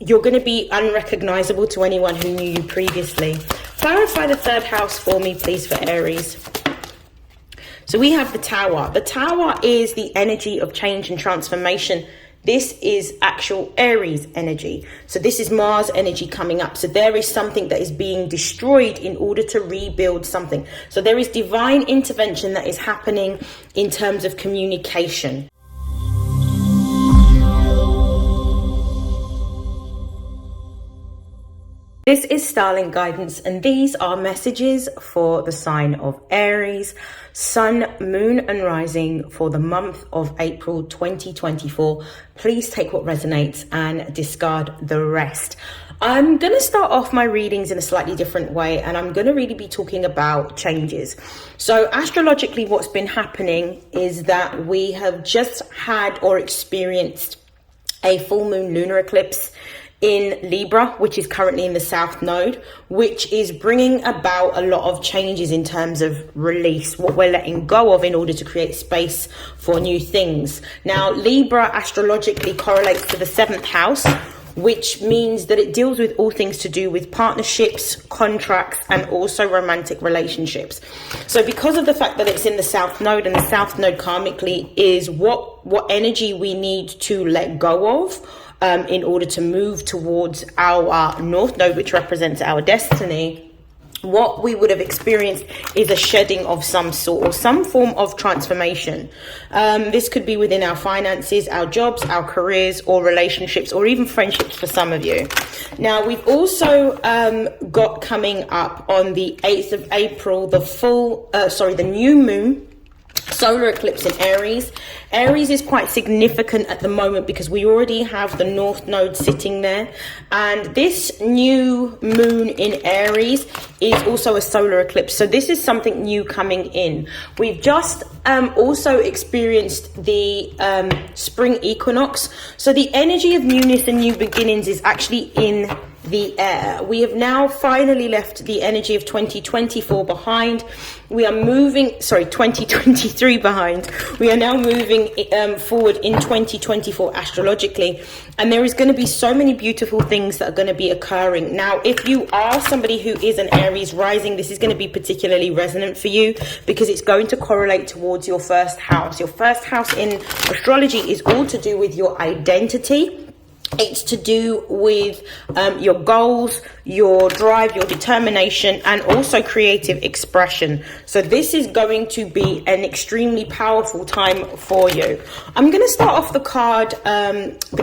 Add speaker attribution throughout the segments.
Speaker 1: You're going to be unrecognizable to anyone who knew you previously. Clarify the third house for me, please, for Aries. So we have the Tower. The Tower is the energy of change and transformation. This is actual Aries energy. So this is Mars energy coming up. So there is something that is being destroyed in order to rebuild something. So there is divine intervention that is happening in terms of communication. This is StarLink guidance, and these are messages for the sign of Aries, Sun, Moon and Rising for the month of April 2024. Please take what resonates and discard the rest. I'm going to start off my readings in a slightly different way, and I'm going to really be talking about changes. So astrologically, what's been happening is that we have just had or experienced a full moon lunar eclipse in Libra, which is currently in the South Node, which is bringing about a lot of changes in terms of release, what we're letting go of in order to create space for new things. Now, Libra astrologically correlates to the 7th house, which means that it deals with all things to do with partnerships, contracts, and also romantic relationships. So because of the fact that it's in the South Node, and the South Node karmically is what energy we need to let go of in order to move towards our North Node, which represents our destiny, what we would have experienced is a shedding of some sort or some form of transformation. This could be within our finances, our jobs, our careers, or relationships, or even friendships for some of you. Now, we've also got coming up on the 8th of April, the new moon solar eclipse in Aries. Aries is quite significant at the moment because we already have the North Node sitting there, and this new moon in Aries is also a solar eclipse. So this is something new coming in. We've just also experienced the spring equinox. So the energy of newness and new beginnings is actually in the air. We have now finally left the energy of 2024 behind. We are moving, 2023 behind. We are now moving forward in 2024 astrologically, and there is going to be so many beautiful things that are going to be occurring. Now, if you are somebody who is an Aries rising, this is going to be particularly resonant for you because it's going to correlate towards your first house. Your first house in astrology is all to do with your identity. It's to do with your goals, your drive, your determination, and also creative expression. So this is going to be an extremely powerful time for you. I'm going to start off the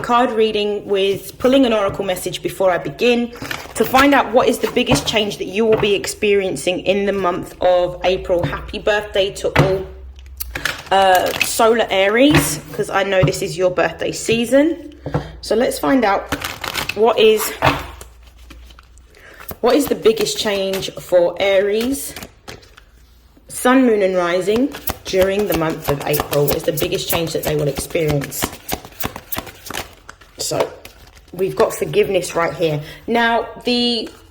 Speaker 1: card reading with pulling an oracle message before I begin to find out what is the biggest change that you will be experiencing in the month of April. Happy birthday to all solar Aries, because I know this is your birthday season. So let's find out what is the biggest change for Aries, Sun, Moon and Rising during the month of April. What is the biggest change that they will experience? So we've got forgiveness right here. Now,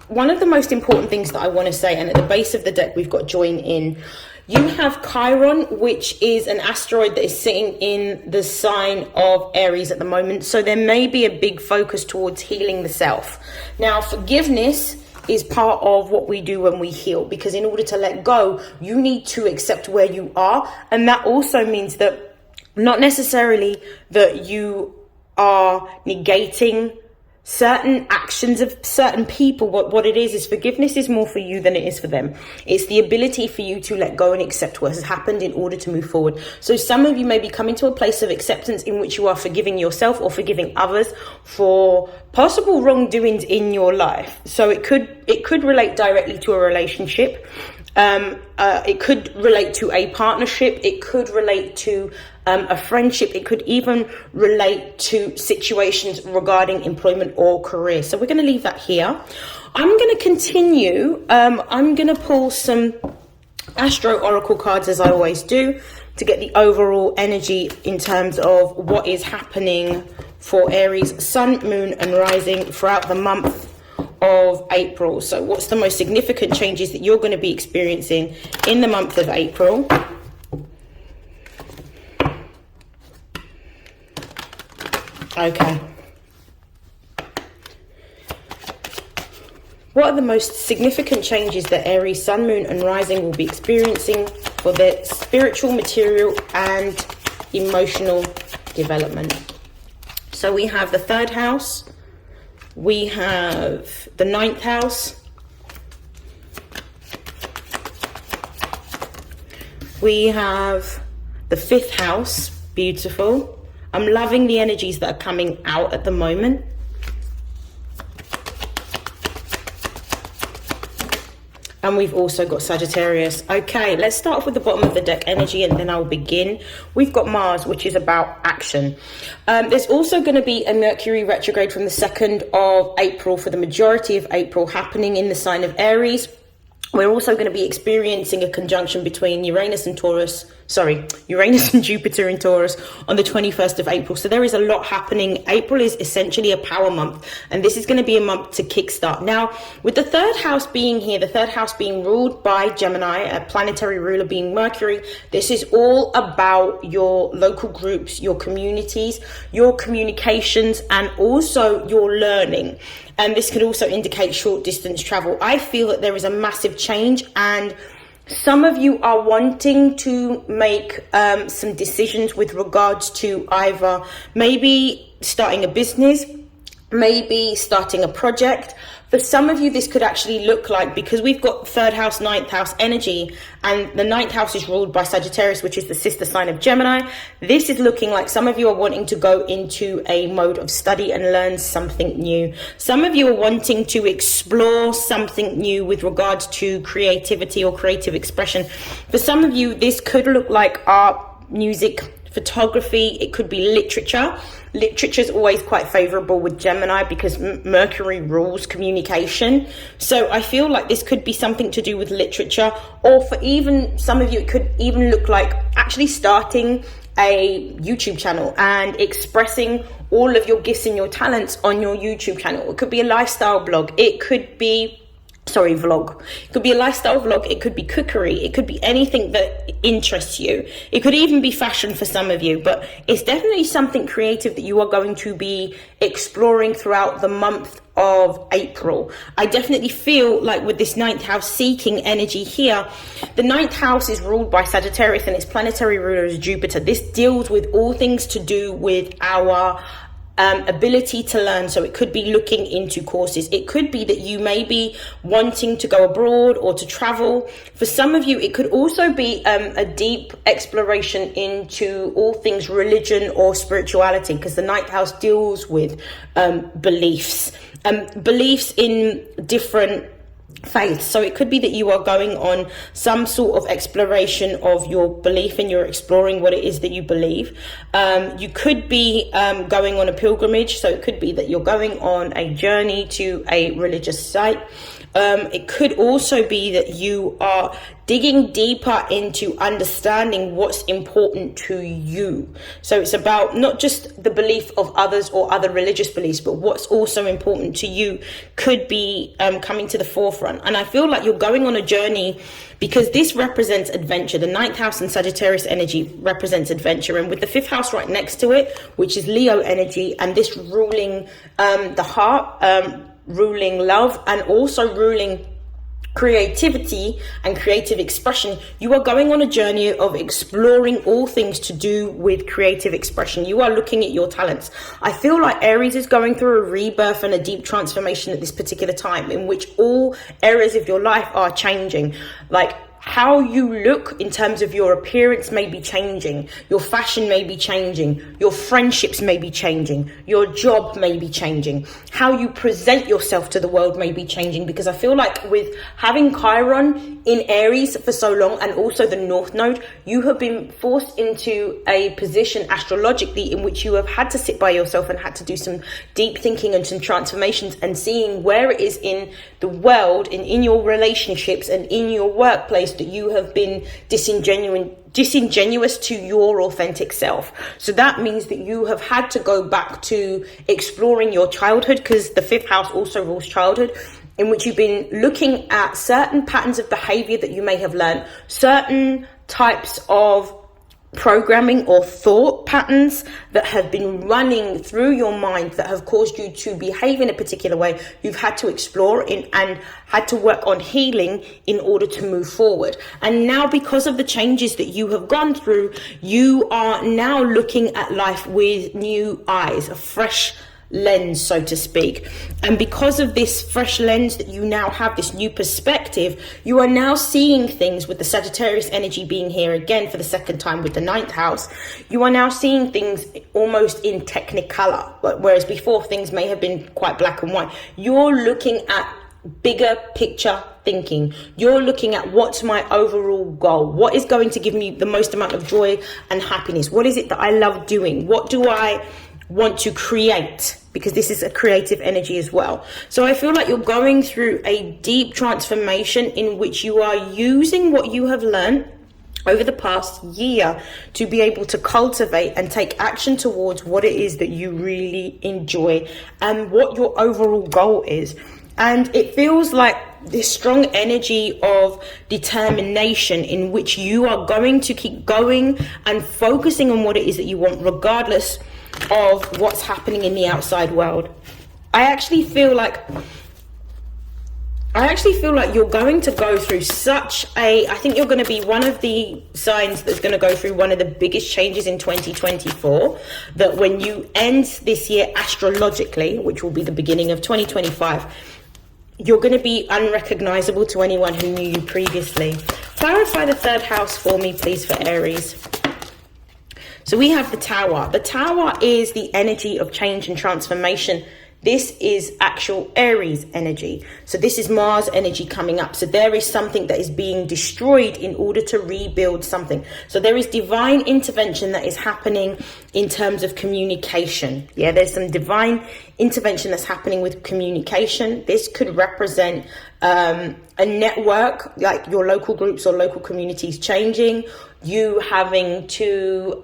Speaker 1: one of the most important things that I want to say, and at the base of the deck we've got join in. You have Chiron, which is an asteroid that is sitting in the sign of Aries at the moment. So there may be a big focus towards healing the self. Now, forgiveness is part of what we do when we heal, because in order to let go, you need to accept where you are. And that also means that not necessarily that you are negating certain actions of certain people. What it is forgiveness is more for you than it is for them. It's the ability for you to let go and accept what has happened in order to move forward. So some of you may be coming to a place of acceptance in which you are forgiving yourself or forgiving others for possible wrongdoings in your life. So it could relate directly to a relationship. It could relate to a partnership. It could relate to a friendship. It could even relate to situations regarding employment or career. So we're going to leave that here. I'm going to continue. I'm going to pull some Astro Oracle cards, as I always do, to get the overall energy in terms of what is happening for Aries, Sun, Moon and Rising throughout the month of April. So what's the most significant changes that you're going to be experiencing in the month of April? Okay. What are the most significant changes that Aries Sun, Moon and Rising will be experiencing for their spiritual, material and emotional development? So we have the 3rd house, we have the 9th house, we have the 5th house. Beautiful. I'm loving the energies that are coming out at the moment. And we've also got Sagittarius. Okay, let's start off with the bottom of the deck energy and then I'll begin. We've got Mars, which is about action. There's also going to be a Mercury retrograde from the 2nd of April for the majority of April happening in the sign of Aries. We're also going to be experiencing a conjunction between Uranus and Jupiter in Taurus on the 21st of April. So there is a lot happening. April is essentially a power month, and this is going to be a month to kickstart. Now, with the 3rd house being here, the 3rd house being ruled by Gemini, a planetary ruler being Mercury, this is all about your local groups, your communities, your communications, and also your learning. And this could also indicate short distance travel. I feel that there is a massive change, and some of you are wanting to make some decisions with regards to either maybe starting a business, maybe starting a project. For some of you, this could actually look like, because we've got 3rd house, 9th house energy, and the 9th house is ruled by Sagittarius, which is the sister sign of Gemini. This is looking like some of you are wanting to go into a mode of study and learn something new. Some of you are wanting to explore something new with regards to creativity or creative expression. For some of you, this could look like art, music, photography. It could be literature. Literature is always quite favorable with Gemini because Mercury rules communication. So I feel like this could be something to do with literature, or for even some of you, it could even look like actually starting a YouTube channel and expressing all of your gifts and your talents on your YouTube channel. It could be a lifestyle blog. It could be vlog. It could be a lifestyle vlog. It could be cookery. It could be anything that interests you. It could even be fashion for some of you, but it's definitely something creative that you are going to be exploring throughout the month of April. I definitely feel like with this 9th house seeking energy here, the 9th house is ruled by Sagittarius and its planetary ruler is Jupiter. This deals with all things to do with our ability to learn. So it could be looking into courses. It could be that you may be wanting to go abroad or to travel. For some of you, it could also be a deep exploration into all things religion or spirituality, because the 9th house deals with beliefs in different faith. So it could be that you are going on some sort of exploration of your belief and you're exploring what it is that you believe. You could be going on a pilgrimage. So it could be that you're going on a journey to a religious site. It could also be that you are digging deeper into understanding what's important to you. So it's about not just the belief of others or other religious beliefs, but what's also important to you could be coming to the forefront. And I feel like you're going on a journey because this represents adventure. The 9th house and Sagittarius energy represents adventure. And with the 5th house right next to it, which is Leo energy, and this ruling the heart, ruling love, and also ruling creativity and creative expression, you are going on a journey of exploring all things to do with creative expression. You are looking at your talents. I feel like Aries is going through a rebirth and a deep transformation at this particular time, in which all areas of your life are changing. Like how you look in terms of your appearance may be changing, your fashion may be changing, your friendships may be changing, your job may be changing, how you present yourself to the world may be changing. Because I feel like with having Chiron in Aries for so long, and also the North Node, you have been forced into a position astrologically in which you have had to sit by yourself and had to do some deep thinking and some transformations and seeing where it is in the world and in your relationships and in your workplace that you have been disingenuous to your authentic self. So that means that you have had to go back to exploring your childhood, because the 5th house also rules childhood, in which you've been looking at certain patterns of behavior that you may have learned, certain types of programming or thought patterns that have been running through your mind that have caused you to behave in a particular way, you've had to explore and had to work on healing in order to move forward. And now, because of the changes that you have gone through, you are now looking at life with new eyes, a fresh lens, so to speak. And because of this fresh lens that you now have, this new perspective, you are now seeing things with the Sagittarius energy being here again for the second time with the 9th house. You are now seeing things almost in technicolor, whereas before things may have been quite black and white. You're looking at bigger picture thinking. You're looking at what's my overall goal? What is going to give me the most amount of joy and happiness? What is it that I love doing? What do I want to create? Because this is a creative energy as well. So I feel like you're going through a deep transformation in which you are using what you have learned over the past year to be able to cultivate and take action towards what it is that you really enjoy and what your overall goal is. And it feels like this strong energy of determination in which you are going to keep going and focusing on what it is that you want, regardless of what's happening in the outside world. I actually feel like you're going to go through I think you're going to be one of the signs that's going to go through one of the biggest changes in 2024, that when you end this year astrologically, which will be the beginning of 2025, you're going to be unrecognizable to anyone who knew you previously. Clarify the 3rd house for me, please, for Aries. So we have the Tower. The Tower is the energy of change and transformation. This is actual Aries energy. So this is Mars energy coming up. So there is something that is being destroyed in order to rebuild something. So there is divine intervention that is happening in terms of communication. Yeah, there's some divine intervention that's happening with communication. This could represent a network, like your local groups or local communities changing, you having to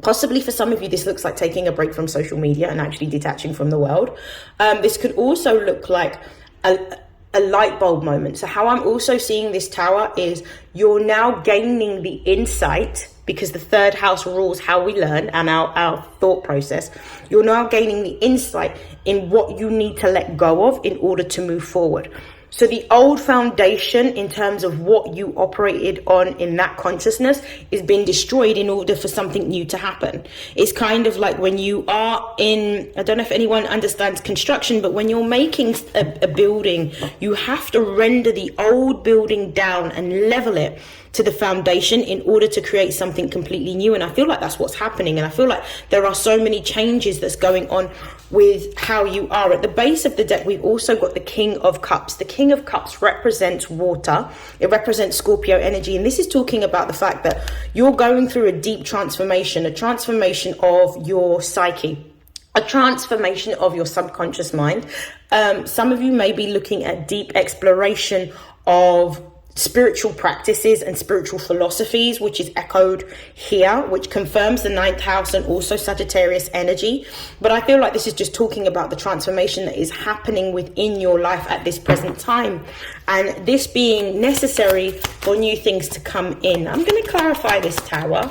Speaker 1: possibly for some of you, this looks like taking a break from social media and actually detaching from the world. This could also look like a light bulb moment. So how I'm also seeing this Tower is you're now gaining the insight, because the 3rd house rules how we learn and our thought process. You're now gaining the insight in what you need to let go of in order to move forward. So the old foundation in terms of what you operated on in that consciousness is being destroyed in order for something new to happen. It's kind of like when you are in, I don't know if anyone understands construction, but when you're making a building, you have to render the old building down and level it to the foundation in order to create something completely new. And I feel like that's what's happening. And I feel like there are so many changes that's going on with how you are. At the base of the deck, we've also got the King of Cups. The King of Cups represents water. It represents Scorpio energy. And this is talking about the fact that you're going through a deep transformation, a transformation of your psyche, a transformation of your subconscious mind. Some of you may be looking at deep exploration of spiritual practices and spiritual philosophies, which is echoed here, which confirms the 9th house and also Sagittarius energy. But I feel like this is just talking about the transformation that is happening within your life at this present time, and this being necessary for new things to come in. I'm going to clarify this Tower.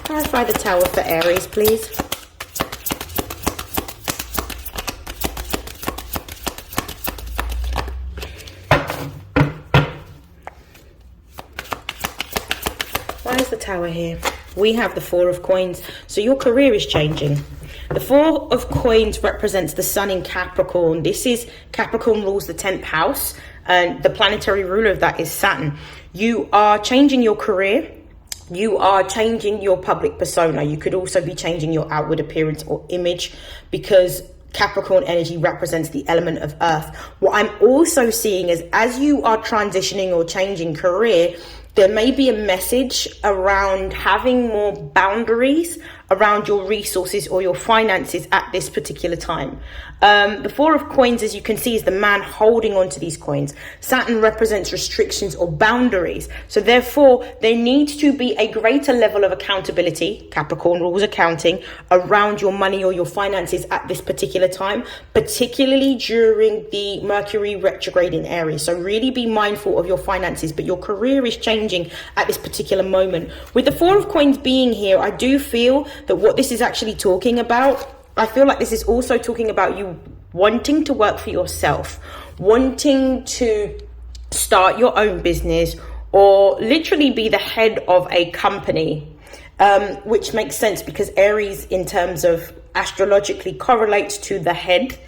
Speaker 1: Clarify the Tower for Aries, please. Why is the Tower here? We have the 4 of Coins. So your career is changing. The 4 of Coins represents the Sun in Capricorn. This is Capricorn rules the 10th house, and the planetary ruler of that is Saturn. You are changing your career. You are changing your public persona. You could also be changing your outward appearance or image, because Capricorn energy represents the element of earth. What I'm also seeing is, as you are transitioning or changing career, there may be a message around having more boundaries around your resources or your finances at this particular time. The Four of Coins, as you can see, is the man holding on to these coins. Saturn represents restrictions or boundaries. So therefore, there needs to be a greater level of accountability, Capricorn rules accounting, around your money or your finances at this particular time, particularly during the Mercury retrograde in Aries. So really be mindful of your finances, but your career is changing at this particular moment. With the Four of Coins being here, I do feel that what this is actually talking about, I feel like this is also talking about you wanting to work for yourself, wanting to start your own business, or literally be the head of a company, which makes sense because Aries in terms of astrologically correlates to the head.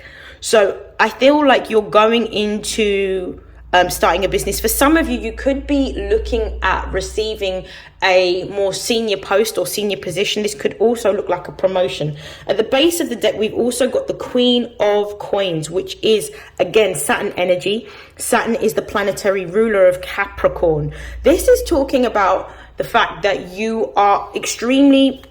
Speaker 1: So I feel like you're going into starting a business. For some of you, you could be looking at receiving a more senior post or senior position. This could also look like a promotion. At the base of the deck, we've also got the Queen of Coins, which is, again, Saturn energy. Saturn is the planetary ruler of Capricorn. This is talking about the fact that you are extremely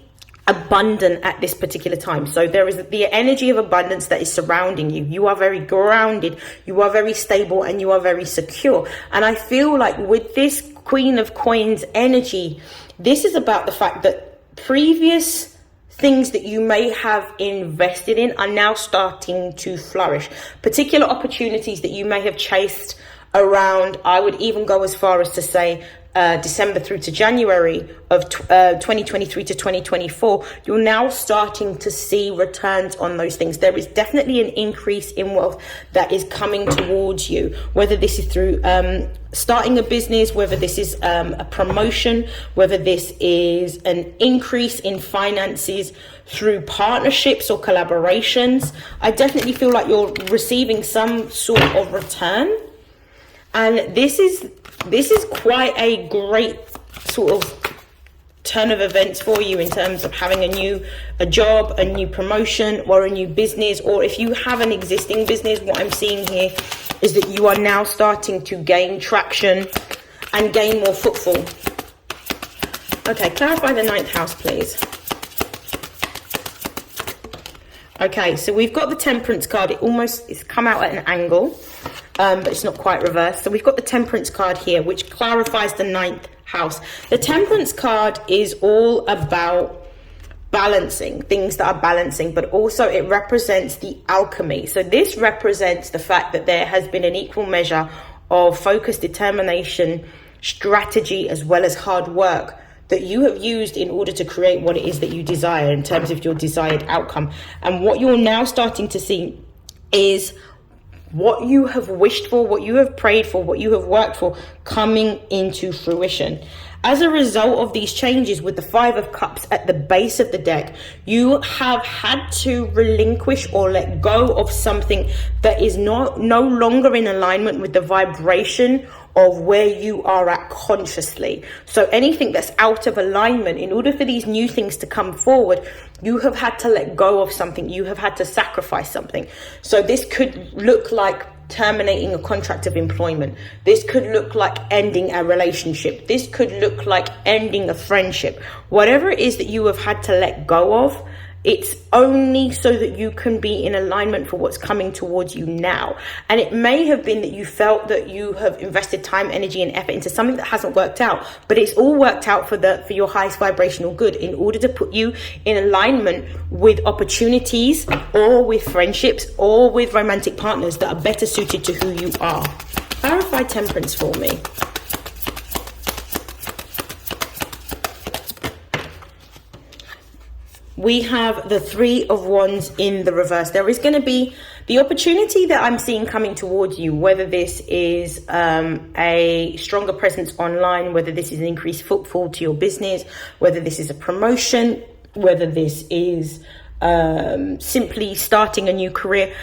Speaker 1: abundant at this particular time. So there is the energy of abundance that is surrounding you. You are very grounded, you are very stable, and you are very secure. And I feel like with this Queen of Coins energy, this is about the fact that previous things that you may have invested in are now starting to flourish. Particular opportunities that you may have chased around, I would even go as far as to say, December through to January of 2023 to 2024, you're now starting to see returns on those things. There is definitely an increase in wealth that is coming towards you, whether this is through starting a business, whether this is a promotion, whether this is an increase in finances through partnerships or collaborations. I definitely feel like you're receiving some sort of return. And this is quite a great sort of turn of events for you in terms of having a job, a new promotion, or a new business. Or if you have an existing business, what I'm seeing here is that you are now starting to gain traction and gain more footfall. Okay, clarify the 9th house, please. Okay, so we've got the Temperance card. It's come out at an angle, but it's not quite reversed. So we've got the Temperance card here, which clarifies the 9th house. The Temperance card is all about balancing, things that are balancing, but also it represents the alchemy. So this represents the fact that there has been an equal measure of focus, determination, strategy, as well as hard work that you have used in order to create what it is that you desire in terms of your desired outcome. And what you're now starting to see is what you have wished for, what you have prayed for, what you have worked for coming into fruition. As a result of these changes with the 5 of Cups at the base of the deck, you have had to relinquish or let go of something that is no longer in alignment with the vibration of where you are at consciously. So anything that's out of alignment, in order for these new things to come forward, you have had to let go of something. You have had to sacrifice something. So this could look like terminating a contract of employment. This could look like ending a relationship. This could look like ending a friendship. Whatever it is that you have had to let go of, it's only so that you can be in alignment for what's coming towards you now. And it may have been that you felt that you have invested time, energy, and effort into something that hasn't worked out, but it's all worked out for your highest vibrational good in order to put you in alignment with opportunities or with friendships or with romantic partners that are better suited to who you are. Clarify Temperance for me. We have the 3 of Wands in the reverse. There is going to be the opportunity that I'm seeing coming towards you, whether this is a stronger presence online, whether this is an increased footfall to your business, whether this is a promotion, whether this is simply starting a new career.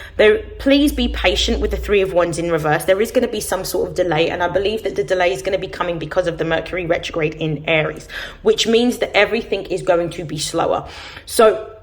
Speaker 1: Please be patient with the 3 of Wands in reverse. There is going to be some sort of delay, and I believe that the delay is going to be coming because of the Mercury retrograde in Aries, which means that everything is going to be slower. So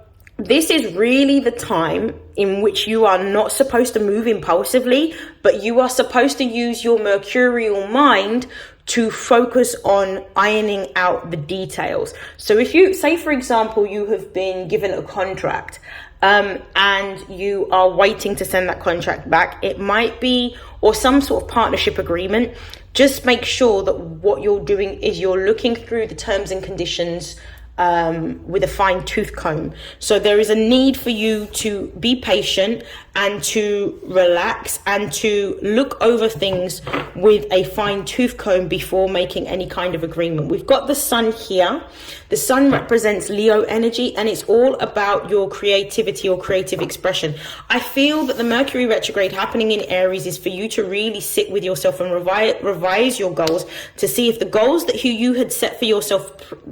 Speaker 1: this is really the time in which you are not supposed to move impulsively, but you are supposed to use your mercurial mind to focus on ironing out the details. So if you say, for example, you have been given a contract and you are waiting to send that contract back, it might be, or some sort of partnership agreement, just make sure that what you're doing is you're looking through the terms and conditions with a fine tooth comb. So there is a need for you to be patient and to relax and to look over things with a fine tooth comb before making any kind of agreement. We've got the sun here. The sun represents Leo energy, and it's all about your creativity or creative expression. I feel that the Mercury retrograde happening in Aries is for you to really sit with yourself and revise your goals to see if the goals that you had set for yourself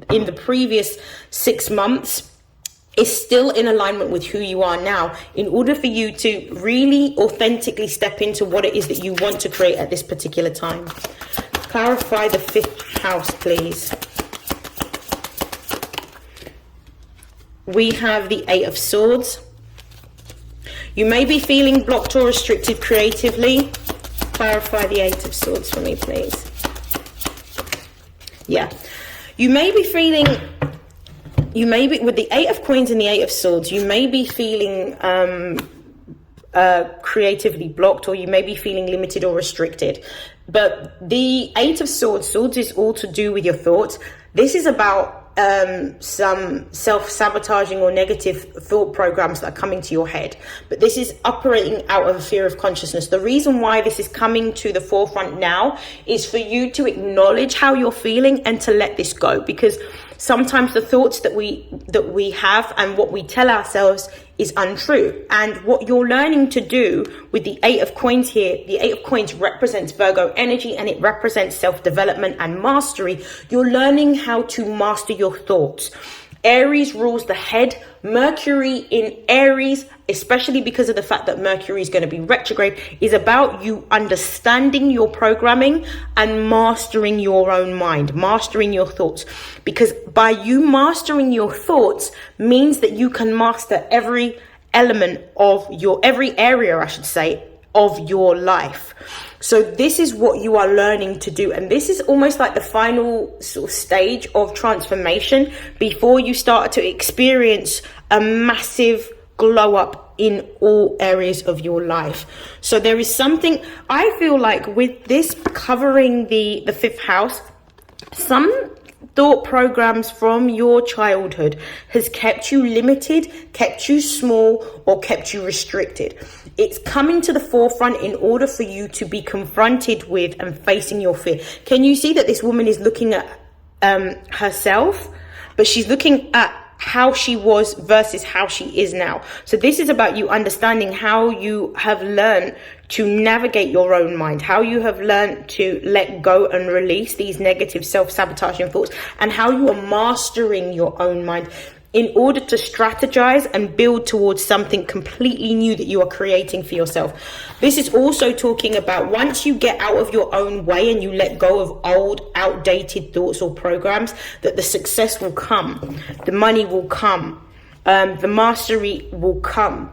Speaker 1: in the previous 6 months is still in alignment with who you are now, in order for you to really authentically step into what it is that you want to create at this particular time. Clarify the 5th house, please. We have the 8 of Swords. You may be feeling blocked or restricted creatively. Clarify the 8 of Swords for me, please. Yeah. You may be feeling, with the 8 of Coins and the 8 of Swords, you may be feeling creatively blocked, or you may be feeling limited or restricted. But the 8 of Swords is all to do with your thoughts. This is about some self-sabotaging or negative thought programs that are coming to your head, but this is operating out of a fear of consciousness. The reason why this is coming to the forefront now is for you to acknowledge how you're feeling and to let this go, because sometimes the thoughts that we have and what we tell ourselves is untrue. And what you're learning to do with the 8 of Coins here, the 8 of Coins represents Virgo energy, and it represents self-development and mastery. You're learning how to master your thoughts. Aries rules the head. Mercury in Aries, especially because of the fact that Mercury is going to be retrograde, is about you understanding your programming and mastering your own mind, mastering your thoughts. Because by you mastering your thoughts means that you can master every element of every area, I should say, of your life. So this is what you are learning to do, and this is almost like the final sort of stage of transformation before you start to experience a massive glow up in all areas of your life. So there is something, I feel like, with this covering the 5th house, some thought programs from your childhood has kept you limited, kept you small, or kept you restricted. It's coming to the forefront in order for you to be confronted with and facing your fear. Can you see that this woman is looking at herself, but she's looking at how she was versus how she is now. So this is about you understanding how you have learned to navigate your own mind, how you have learned to let go and release these negative self-sabotaging thoughts, and how you are mastering your own mind in order to strategize and build towards something completely new that you are creating for yourself. This is also talking about once you get out of your own way and you let go of old, outdated thoughts or programs, that the success will come, the money will come, the mastery will come.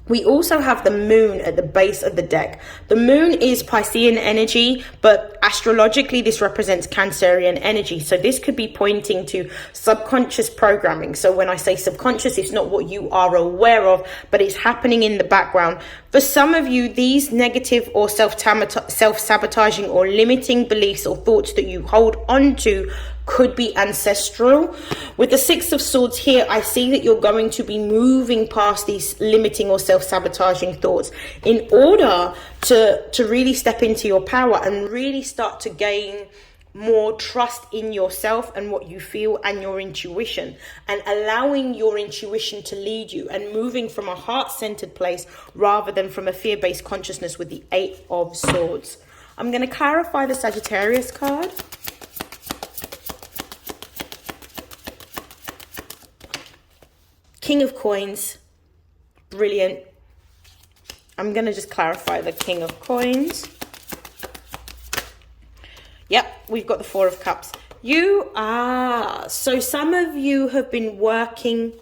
Speaker 1: We also have the moon at the base of the deck. The moon is Piscean energy, but astrologically this represents Cancerian energy. So this could be pointing to subconscious programming. So when I say subconscious, it's not what you are aware of, but it's happening in the background. For some of you, these negative or self-sabotaging or limiting beliefs or thoughts that you hold on to could be ancestral. With the 6 of Swords here, I see that you're going to be moving past these limiting or self-sabotaging thoughts in order to really step into your power and really start to gain more trust in yourself and what you feel and your intuition, and allowing your intuition to lead you and moving from a heart-centered place rather than from a fear-based consciousness with the 8 of Swords. I'm going to clarify the Sagittarius card. King of Coins, brilliant. I'm going to just clarify the King of Coins. Yep, we've got the 4 of Cups. So some of you have been working.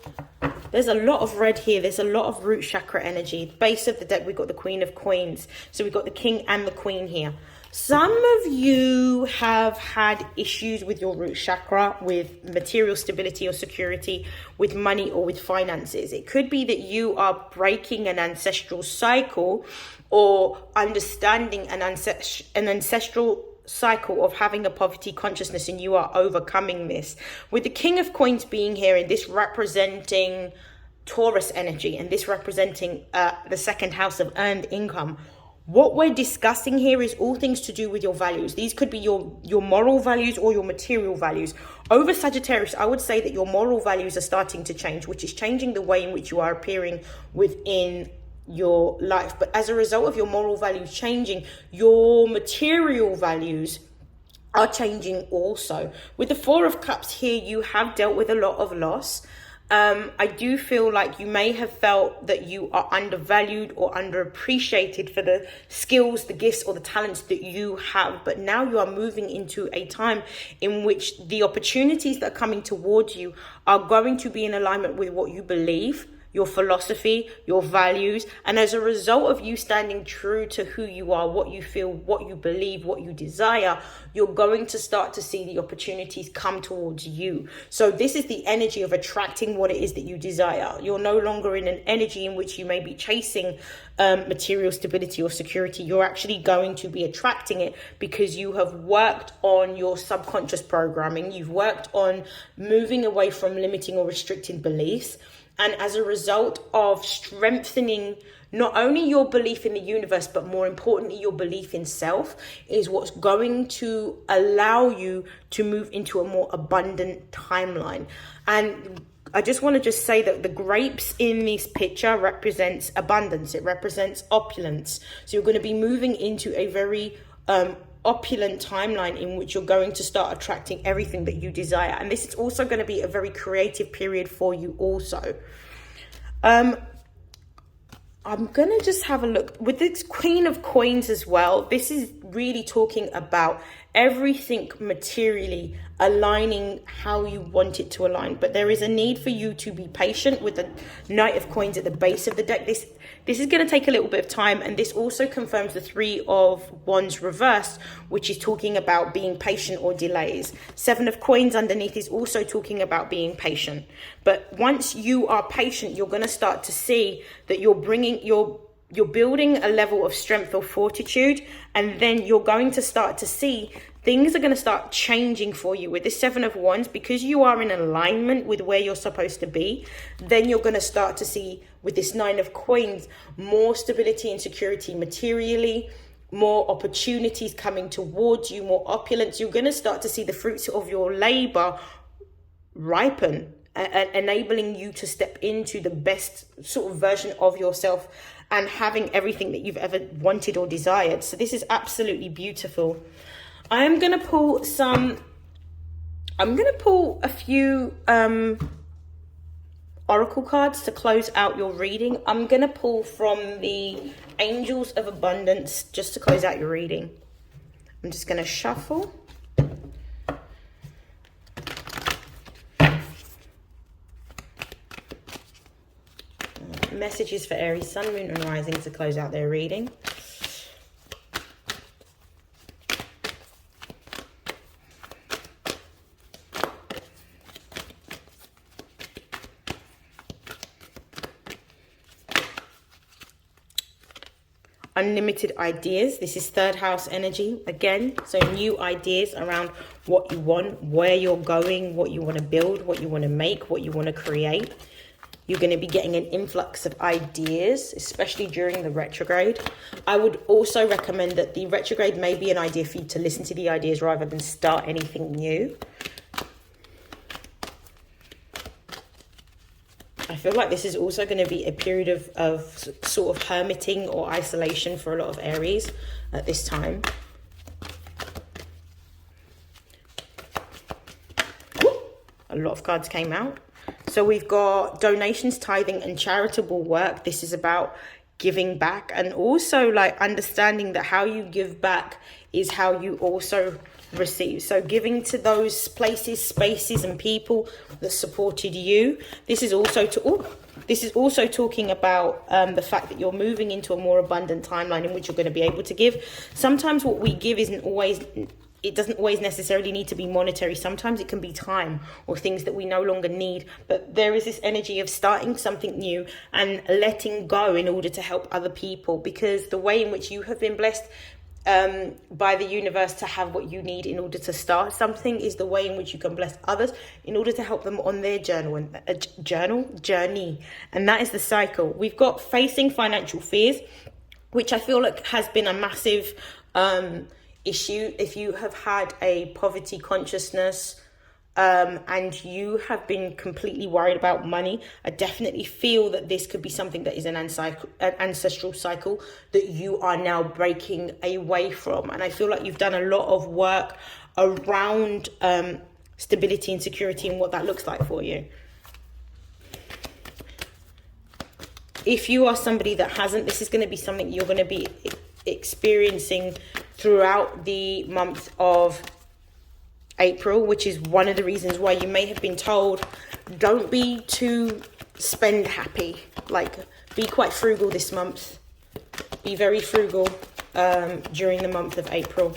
Speaker 1: there's a lot of red here. There's a lot of root chakra energy. Base of the deck, we've got the Queen of Coins. So we've got the King and the Queen here. Some of you have had issues with your root chakra, with material stability or security, with money or with finances. It could be that you are breaking an ancestral cycle or understanding an ancestral cycle of having a poverty consciousness, and you are overcoming this. With the King of Coins being here, and this representing Taurus energy, and this representing the second house of earned income, what we're discussing here is all things to do with your values. These could be your moral values or your material values. Over Sagittarius, I would say that your moral values are starting to change, which is changing the way in which you are appearing within your life. But as a result of your moral values changing, your material values are changing also. With the Four of Cups here, you have dealt with a lot of loss. I do feel like you may have felt that you are undervalued or underappreciated for the skills, the gifts, or the talents that you have. But now you are moving into a time in which the opportunities that are coming towards you are going to be in alignment with what you believe, your philosophy, your values. And as a result of you standing true to who you are, what you feel, what you believe, what you desire, you're going to start to see the opportunities come towards you. So this is the energy of attracting what it is that you desire. You're no longer in an energy in which you may be chasing material stability or security. You're actually going to be attracting it because you have worked on your subconscious programming. You've worked on moving away from limiting or restricting beliefs. And as a result of strengthening not only your belief in the universe, but more importantly, your belief in self, is what's going to allow you to move into a more abundant timeline. And I just want to just say that the grapes in this picture represents abundance. It represents opulence. So you're going to be moving into a very opulent timeline in which you're going to start attracting everything that you desire. And this is also going to be a very creative period for you also. I'm going to just have a look with this Queen of Coins as well. This is really talking about everything materially aligning how you want it to align. But there is a need for you to be patient with the Knight of Coins at the base of the deck. This is going to take a little bit of time. And this also confirms the Three of Wands reversed, which is talking about being patient or delays. Seven of Coins underneath is also talking about being patient. But once you are patient, you're going to start to see that you're building a level of strength or fortitude, and then you're going to start to see things are going to start changing for you. With this Seven of Wands, because you are in alignment with where you're supposed to be, then you're going to start to see with this Nine of Coins more stability and security materially, more opportunities coming towards you, more opulence. You're going to start to see the fruits of your labor ripen, enabling you to step into the best sort of version of yourself and having everything that you've ever wanted or desired. So this is absolutely beautiful. I'm going to pull a few oracle cards to close out your reading. I'm going to pull from the Angels of Abundance just to close out your reading. I'm just going to shuffle. Messages for Aries, Sun, Moon and Rising to close out their reading. Unlimited ideas. This is third house energy again. So new ideas around what you want, where you're going, what you want to build, what you want to make, what you want to create. You're going to be getting an influx of ideas, especially during the retrograde. I would also recommend that the retrograde may be an idea for you to listen to the ideas rather than start anything new. I feel like this is also going to be a period of sort of hermiting or isolation for a lot of Aries at this time. A lot of cards came out. So we've got donations, tithing and charitable work. This is about giving back, and also like understanding that how you give back is how you also receive. So giving to those places, spaces and people that supported you. This is also talking about the fact that you're moving into a more abundant timeline in which you're going to be able to give. Sometimes what we give it doesn't always necessarily need to be monetary. Sometimes it can be time or things that we no longer need. But there is this energy of starting something new and letting go in order to help other people, because the way in which you have been blessed by the universe to have what you need in order to start something is the way in which you can bless others in order to help them on their journey. And that is the cycle. We've got facing financial fears, which I feel like has been a massive issue. If you have had a poverty consciousness and you have been completely worried about money, I definitely feel that this could be something that is an ancestral cycle that you are now breaking away from. And I feel like you've done a lot of work around stability and security and what that looks like for you. If you are somebody that hasn't, this is going to be something you're going to be experiencing throughout the month of April, which is one of the reasons why you may have been told, don't be too spend happy. Like, be quite frugal this month. Be very frugal during the month of April.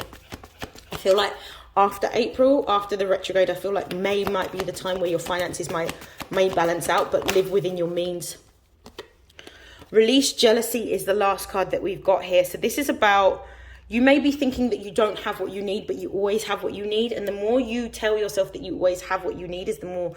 Speaker 1: I feel like after April, after the retrograde, I feel like May might be the time where your finances may balance out, but live within your means. Release jealousy is the last card that we've got here. So this is about, you may be thinking that you don't have what you need, but you always have what you need. And the more you tell yourself that you always have what you need, is the more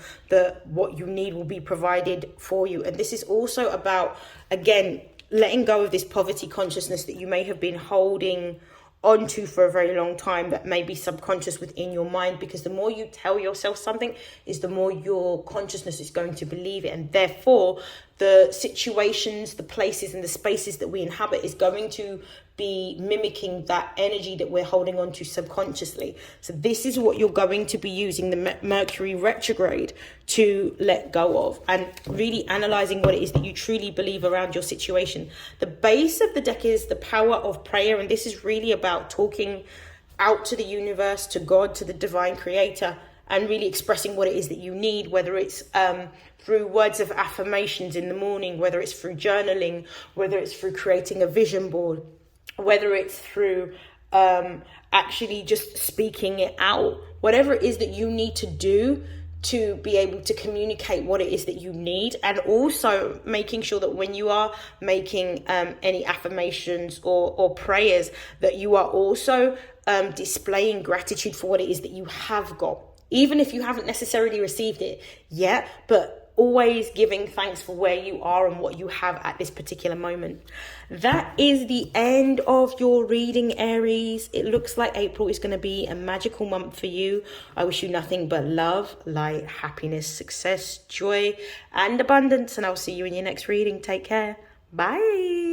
Speaker 1: what you need will be provided for you. And this is also about, again, letting go of this poverty consciousness that you may have been holding onto for a very long time, that may be subconscious within your mind, because the more you tell yourself something is the more your consciousness is going to believe it, and therefore the situations, the places and the spaces that we inhabit is going to be mimicking that energy that we're holding on to subconsciously. So this is what you're going to be using the Mercury retrograde to let go of, and really analyzing what it is that you truly believe around your situation. The base of the deck is the power of prayer, and this is really about talking out to the universe, to God, to the divine creator, and really expressing what it is that you need, whether it's through words of affirmations in the morning, whether it's through journaling, whether it's through creating a vision board, whether it's through actually just speaking it out, whatever it is that you need to do to be able to communicate what it is that you need. And also making sure that when you are making any affirmations or prayers, that you are also displaying gratitude for what it is that you have got, even if you haven't necessarily received it yet, but always giving thanks for where you are and what you have at this particular moment. That is the end of your reading, Aries. It looks like April is going to be a magical month for you. I wish you nothing but love, light, happiness, success, joy, and abundance. And I'll see you in your next reading. Take care. Bye.